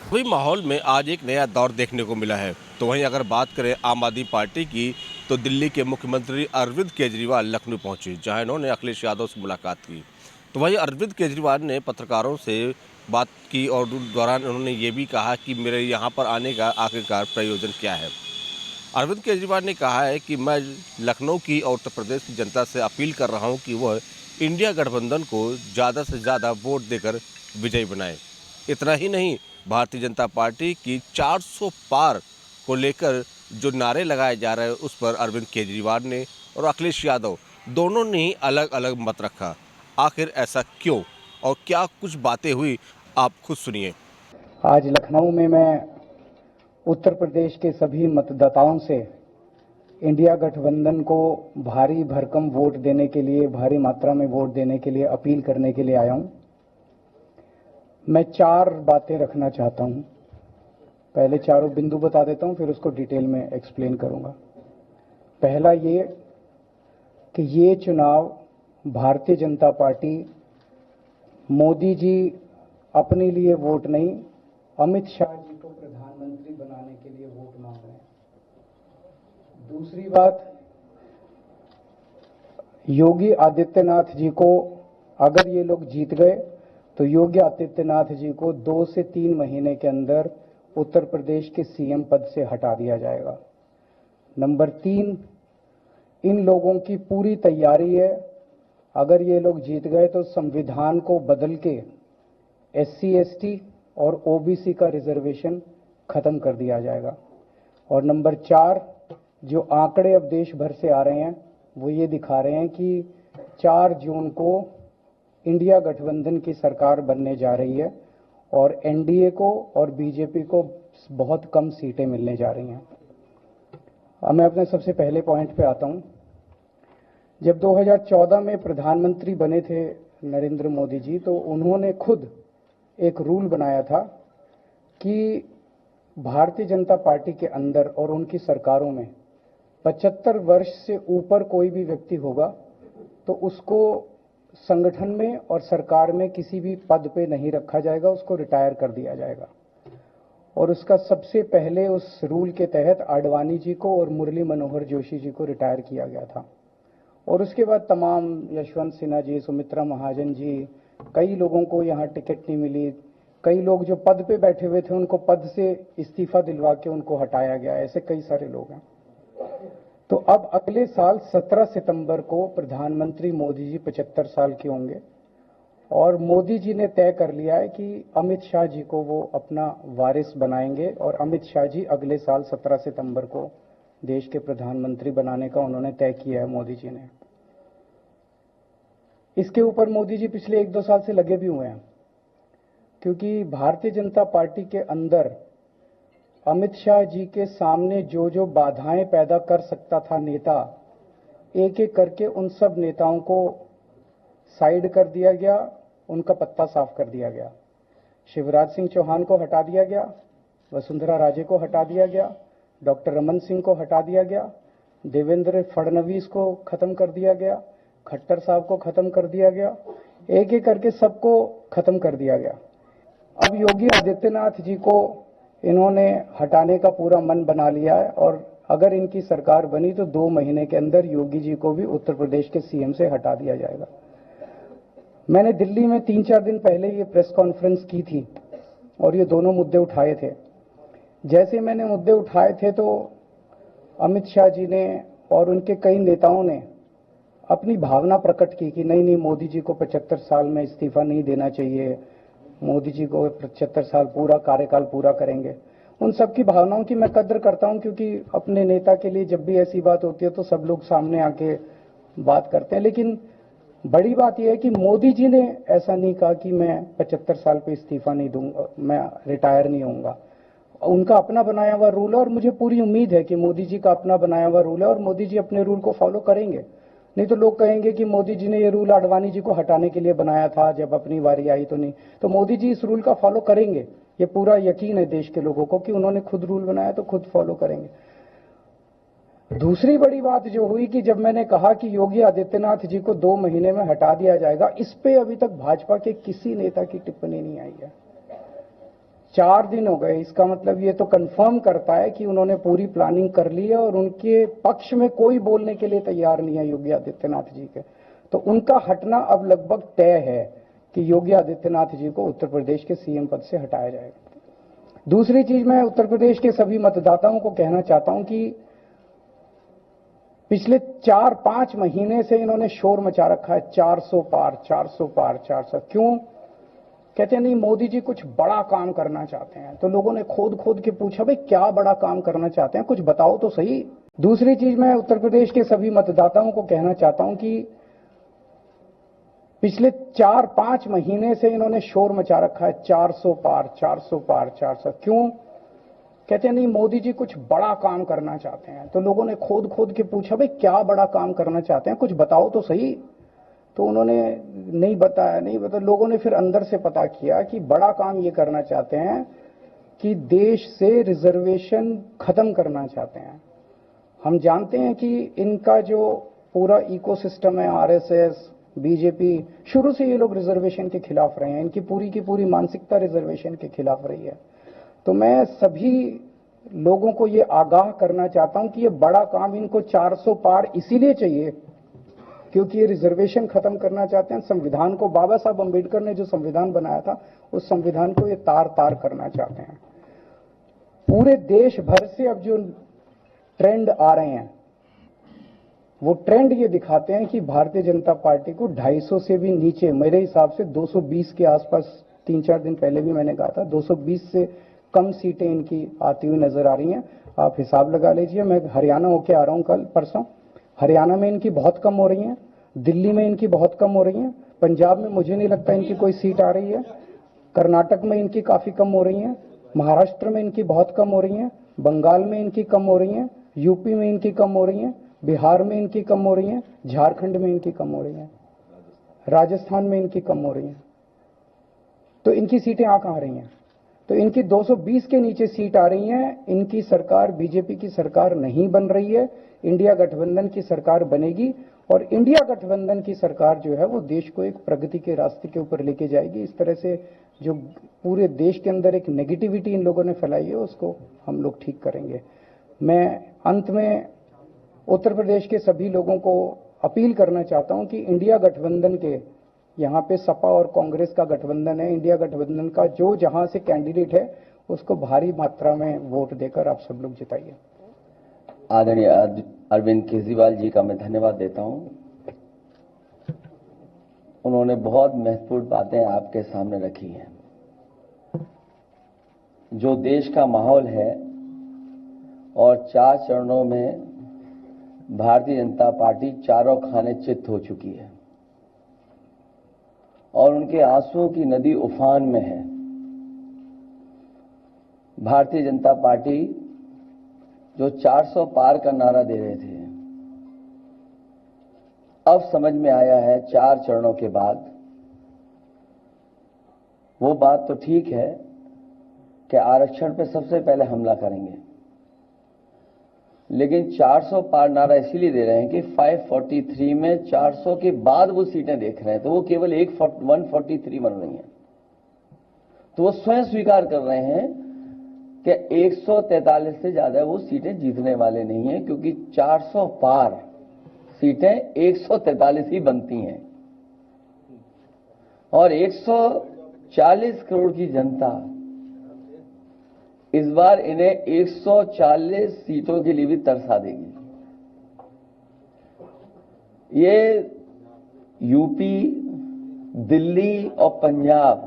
वही माहौल में आज एक नया दौर देखने को मिला है। तो वहीं अगर बात करें आम आदमी पार्टी की, तो दिल्ली के मुख्यमंत्री अरविंद केजरीवाल लखनऊ पहुंचे, जहां इन्होंने अखिलेश यादव से मुलाकात की। तो वहीं अरविंद केजरीवाल ने पत्रकारों से बात की और उस दौरान उन्होंने ये भी कहा कि मेरे यहाँ पर आने का आखिरकार प्रयोजन क्या है। अरविंद केजरीवाल ने कहा है कि मैं लखनऊ की और उत्तर प्रदेश की जनता से अपील कर रहा हूँ कि वह इंडिया गठबंधन को ज़्यादा से ज़्यादा वोट देकर विजयी बनाए। इतना ही नहीं, भारतीय जनता पार्टी की 400 पार को लेकर जो नारे लगाए जा रहे हैं, उस पर अरविंद केजरीवाल ने और अखिलेश यादव दोनों ने ही अलग अलग मत रखा। आखिर ऐसा क्यों और क्या कुछ बातें हुई, आप खुद सुनिए। आज लखनऊ में मैं उत्तर प्रदेश के सभी मतदाताओं से इंडिया गठबंधन को भारी भरकम वोट देने के लिए, भारी मात्रा में वोट देने के लिए अपील करने के लिए आया हूं। मैं 4 बातें रखना चाहता हूं। पहले चारों बिंदु बता देता हूं, फिर उसको डिटेल में एक्सप्लेन करूंगा। पहला ये कि ये चुनाव भारतीय जनता पार्टी मोदी जी अपने लिए वोट नहीं, अमित शाह जी को प्रधानमंत्री बनाने के लिए वोट मांग रहे हैं। दूसरी बात, योगी आदित्यनाथ जी को अगर ये लोग जीत गए तो योगी आदित्यनाथ जी को 2 से 3 महीने के अंदर उत्तर प्रदेश के सीएम पद से हटा दिया जाएगा। नंबर 3, इन लोगों की पूरी तैयारी है, अगर ये लोग जीत गए तो संविधान को बदल के एससी एसटी और ओबीसी का रिजर्वेशन खत्म कर दिया जाएगा। और नंबर 4, जो आंकड़े अब देश भर से आ रहे हैं वो ये दिखा रहे हैं कि 4 जून को इंडिया गठबंधन की सरकार बनने जा रही है और एनडीए को और बीजेपी को बहुत कम सीटें मिलने जा रही हैं। अब मैं अपने सबसे पहले पॉइंट पे आता हूं। जब 2014 में प्रधानमंत्री बने थे नरेंद्र मोदी जी, तो उन्होंने खुद एक रूल बनाया था कि भारतीय जनता पार्टी के अंदर और उनकी सरकारों में 75 वर्ष से ऊपर कोई भी व्यक्ति होगा तो उसको संगठन में और सरकार में किसी भी पद पे नहीं रखा जाएगा, उसको रिटायर कर दिया जाएगा। और उसका सबसे पहले उस रूल के तहत आडवाणी जी को और मुरली मनोहर जोशी जी को रिटायर किया गया था। और उसके बाद तमाम यशवंत सिन्हा जी, सुमित्रा महाजन जी, कई लोगों को यहाँ टिकट नहीं मिली। कई लोग जो पद पे बैठे हुए थे उनको पद से इस्तीफा दिलवा के उनको हटाया गया। ऐसे कई सारे लोग हैं। तो अब अगले साल 17 सितंबर को प्रधानमंत्री मोदी जी 75 साल के होंगे और मोदी जी ने तय कर लिया है कि अमित शाह जी को वो अपना वारिस बनाएंगे और अमित शाह जी अगले साल 17 सितंबर को देश के प्रधानमंत्री बनाने का उन्होंने तय किया है मोदी जी ने। इसके ऊपर मोदी जी पिछले 1-2 साल से लगे भी हुए हैं, क्योंकि भारतीय जनता पार्टी के अंदर अमित शाह जी के सामने जो जो बाधाएं पैदा कर सकता था नेता, एक एक करके उन सब नेताओं को साइड कर दिया गया, उनका पत्ता साफ कर दिया गया। शिवराज सिंह चौहान को हटा दिया गया, वसुंधरा राजे को हटा दिया गया, डॉक्टर रमन सिंह को हटा दिया गया, देवेंद्र फडणवीस को खत्म कर दिया गया, खट्टर साहब को खत्म कर दिया गया, एक एक करके सबको खत्म कर दिया गया। अब योगी आदित्यनाथ जी को इन्होंने हटाने का पूरा मन बना लिया है और अगर इनकी सरकार बनी तो 2 महीने के अंदर योगी जी को भी उत्तर प्रदेश के सीएम से हटा दिया जाएगा। मैंने दिल्ली में 3-4 दिन पहले ये प्रेस कॉन्फ्रेंस की थी और ये दोनों मुद्दे उठाए थे। जैसे मैंने मुद्दे उठाए थे तो अमित शाह जी ने और उनके कई नेताओं ने अपनी भावना प्रकट की कि नहीं, मोदी जी को 75 साल में इस्तीफा नहीं देना चाहिए, मोदी जी को 75 साल पूरा कार्यकाल पूरा करेंगे। उन सब की भावनाओं की मैं कद्र करता हूं, क्योंकि अपने नेता के लिए जब भी ऐसी बात होती है तो सब लोग सामने आके बात करते हैं। लेकिन बड़ी बात यह है कि मोदी जी ने ऐसा नहीं कहा कि मैं 75 साल पे इस्तीफा नहीं दूंगा, मैं रिटायर नहीं होऊंगा। उनका अपना बनाया हुआ रूल है और मुझे पूरी उम्मीद है कि मोदी जी का अपना बनाया हुआ रूल है और मोदी जी अपने रूल को फॉलो करेंगे। नहीं तो लोग कहेंगे कि मोदी जी ने ये रूल आडवाणी जी को हटाने के लिए बनाया था, जब अपनी बारी आई तो नहीं। तो मोदी जी इस रूल का फॉलो करेंगे, ये पूरा यकीन है देश के लोगों को कि उन्होंने खुद रूल बनाया तो खुद फॉलो करेंगे। दूसरी बड़ी बात जो हुई कि जब मैंने कहा कि योगी आदित्यनाथ जी को 2 महीने में हटा दिया जाएगा, इस पे अभी तक भाजपा के किसी नेता की टिप्पणी नहीं आई है। 4 दिन हो गए, इसका मतलब ये तो कंफर्म करता है कि उन्होंने पूरी प्लानिंग कर ली है और उनके पक्ष में कोई बोलने के लिए तैयार नहीं है योगी आदित्यनाथ जी के। तो उनका हटना अब लगभग तय है कि योगी आदित्यनाथ जी को उत्तर प्रदेश के सीएम पद से हटाया जाएगा। दूसरी चीज, मैं उत्तर प्रदेश के सभी मतदाताओं को कहना चाहता हूं कि पिछले 4-5 महीने से इन्होंने शोर मचा रखा है, 400 पार 400 पार 400। क्यों? कहते हैं नहीं मोदी जी कुछ बड़ा काम करना चाहते हैं। तो लोगों ने खोद खोद के पूछा, भाई क्या बड़ा काम करना चाहते हैं, कुछ बताओ तो सही। दूसरी चीज, मैं उत्तर प्रदेश के सभी मतदाताओं को कहना चाहता हूं कि पिछले 4-5 महीने से इन्होंने शोर मचा रखा है, 400 पार 400 पार 400। क्यों? कहते हैं नहीं मोदी जी कुछ बड़ा काम करना चाहते हैं। तो लोगों ने खोद खोद के पूछा, भाई क्या बड़ा काम करना चाहते हैं, कुछ बताओ तो सही। तो उन्होंने नहीं बताया। लोगों ने फिर अंदर से पता किया कि बड़ा काम ये करना चाहते हैं कि देश से रिजर्वेशन खत्म करना चाहते हैं। हम जानते हैं कि इनका जो पूरा इकोसिस्टम है, आरएसएस, बीजेपी, शुरू से ये लोग रिजर्वेशन के खिलाफ रहे हैं। इनकी पूरी की पूरी मानसिकता रिजर्वेशन के खिलाफ रही है। तो मैं सभी लोगों को ये आगाह करना चाहता हूं कि ये बड़ा काम इनको 400 पार इसीलिए चाहिए क्योंकि ये रिजर्वेशन खत्म करना चाहते हैं। संविधान को, बाबा साहब अंबेडकर ने जो संविधान बनाया था, उस संविधान को ये तार तार करना चाहते हैं। पूरे देश भर से अब जो ट्रेंड आ रहे हैं, वो ट्रेंड ये दिखाते हैं कि भारतीय जनता पार्टी को 250 से भी नीचे, मेरे हिसाब से 220 के आसपास, 3-4 दिन पहले भी मैंने कहा था, 220 से कम सीटें इनकी आती हुई नजर आ रही हैं। आप हिसाब लगा लीजिए। मैं हरियाणा होके आ रहा हूं कल परसों, हरियाणा में इनकी बहुत कम हो रही हैं, दिल्ली में इनकी बहुत कम हो रही हैं, पंजाब में मुझे नहीं लगता इनकी कोई सीट आ रही है, कर्नाटक में इनकी काफी कम हो रही हैं, महाराष्ट्र में इनकी बहुत कम हो रही हैं, बंगाल में इनकी कम हो रही हैं, यूपी में इनकी कम हो रही हैं, बिहार में इनकी कम हो रही हैं, झारखंड में इनकी कम हो रही हैं, राजस्थान में इनकी कम हो रही हैं। तो इनकी सीटें आ कहां रही हैं? तो इनकी 220 के नीचे सीट आ रही हैं। इनकी सरकार बीजेपी की सरकार नहीं बन रही है, इंडिया गठबंधन की सरकार बनेगी और इंडिया गठबंधन की सरकार जो है वो देश को एक प्रगति के रास्ते के ऊपर लेके जाएगी। इस तरह से जो पूरे देश के अंदर एक नेगेटिविटी इन लोगों ने फैलाई है, उसको हम लोग ठीक करेंगे। मैं अंत में उत्तर प्रदेश के सभी लोगों को अपील करना चाहता हूं कि इंडिया गठबंधन के, यहाँ पे सपा और कांग्रेस का गठबंधन है, इंडिया गठबंधन का जो जहां से कैंडिडेट है उसको भारी मात्रा में वोट देकर आप सब लोग जिताइए। आदरणीय अरविंद केजरीवाल जी का मैं धन्यवाद देता हूं। उन्होंने बहुत महत्वपूर्ण बातें आपके सामने रखी हैं। जो देश का माहौल है और 4 चरणों में भारतीय जनता पार्टी चारों खाने चित्त हो चुकी है और उनके आंसुओं की नदी उफान में है। भारतीय जनता पार्टी जो 400 पार का नारा दे रहे थे, अब समझ में आया है 4 चरणों के बाद, वो बात तो ठीक है कि आरक्षण पे सबसे पहले हमला करेंगे, लेकिन 400 पार नारा इसीलिए दे रहे हैं कि 543 में 400 के बाद वो सीटें देख रहे हैं, तो वो केवल 143 बन रही हैं। तो वो स्वयं स्वीकार कर रहे हैं कि 143 से ज्यादा वो सीटें जीतने वाले नहीं हैं, क्योंकि 400 पार सीटें 143 ही बनती हैं और 140 करोड़ की जनता इस बार इन्हें 140 सीटों के लिए भी तरसा देगी। ये यूपी, दिल्ली और पंजाब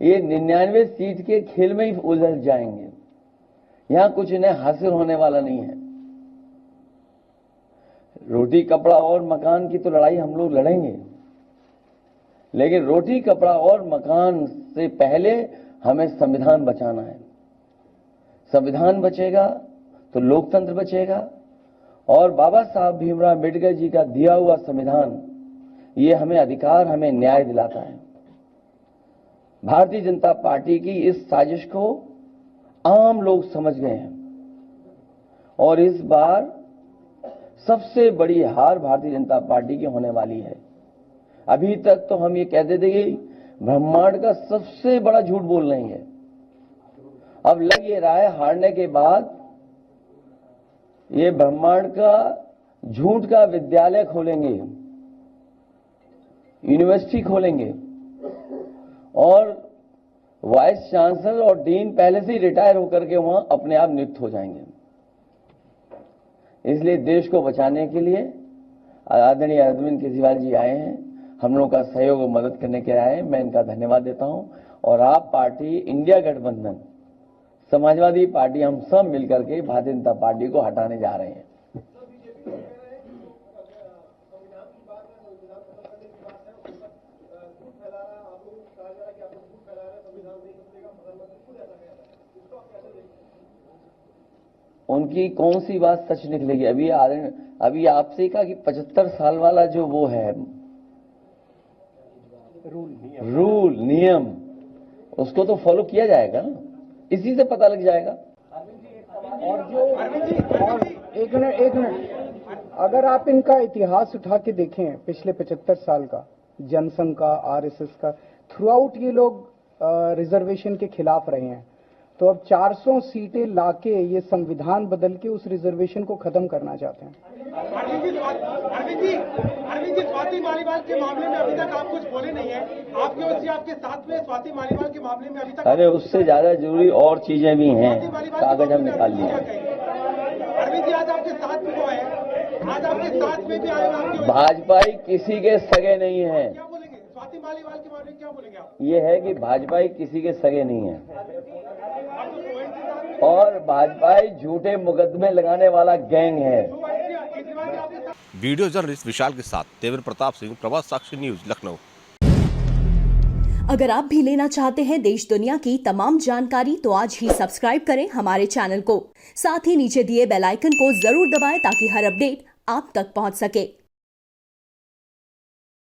ये 99 सीट के खेल में ही उलझ जाएंगे। यहां कुछ इन्हें हासिल होने वाला नहीं है। रोटी कपड़ा और मकान की तो लड़ाई हम लोग लड़ेंगे, लेकिन रोटी कपड़ा और मकान से पहले हमें संविधान बचाना है। संविधान बचेगा तो लोकतंत्र बचेगा और बाबा साहब भीमराव अम्बेडकर जी का दिया हुआ संविधान ये हमें अधिकार, हमें न्याय दिलाता है। भारतीय जनता पार्टी की इस साजिश को आम लोग समझ गए हैं और इस बार सबसे बड़ी हार भारतीय जनता पार्टी की होने वाली है। अभी तक तो हम ये कहते थे कि ब्रह्मांड का सबसे बड़ा झूठ बोल रहे हैं। अब लग ये रहा है हारने के बाद ये ब्रह्मांड का झूठ का विद्यालय खोलेंगे, यूनिवर्सिटी खोलेंगे और वाइस चांसलर और डीन पहले से ही रिटायर होकर के वहां अपने आप नियुक्त हो जाएंगे। इसलिए देश को बचाने के लिए आदरणीय अरविंद केजरीवाल जी आए हैं, हम लोगों का सहयोग और मदद करने के लिए आए हैं। मैं इनका धन्यवाद देता हूं। और आप पार्टी, इंडिया गठबंधन, समाजवादी पार्टी, हम सब मिलकर के भारतीय जनता पार्टी को हटाने जा रहे हैं। उनकी कौन सी बात सच निकलेगी? अभी आपसे कहा कि 75 साल वाला जो वो है रूल नियम, उसको तो फॉलो किया जाएगा ना, इसी से पता लग जाएगा। और एक मिनट, अगर आप इनका इतिहास उठा के देखें पिछले 75 साल का, जनसंघ का, आरएसएस का, थ्रू आउट ये लोग रिजर्वेशन के खिलाफ रहे हैं। तो अब 400 सीटें लाके ये संविधान बदल के उस रिजर्वेशन को खत्म करना चाहते हैं। अरविंद जी, स्वाति मालीवाल के मामले में अभी तक आप कुछ बोले नहीं है। आपके ओर से आपके साथ में स्वाति मालीवाल के मामले में अभी तक, अरे उससे ज्यादा जरूरी और चीजें भी हैं, कागज हम निकाल लिए। अरविंद जी, आज आपके साथ में वो है, आज आपके साथ में भी आए आपके, भाजपाई किसी के सगे नहीं है। क्या बोलेंगे स्वाति मालीवाल के बारे में, क्या बोलेंगे आप? ये है कि भाजपाई किसी के सगे नहीं है और भाजपाई झूठे मुकदमे लगाने वाला गैंग है। वीडियो जर्नलिस्ट विशाल के साथ देवेंद्र प्रताप सिंह, प्रभात साक्षी न्यूज, लखनऊ। अगर आप भी लेना चाहते हैं देश दुनिया की तमाम जानकारी तो आज ही सब्सक्राइब करें हमारे चैनल को। साथ ही नीचे दिए बेल आइकन को जरूर दबाएं ताकि हर अपडेट आप तक पहुंच सके।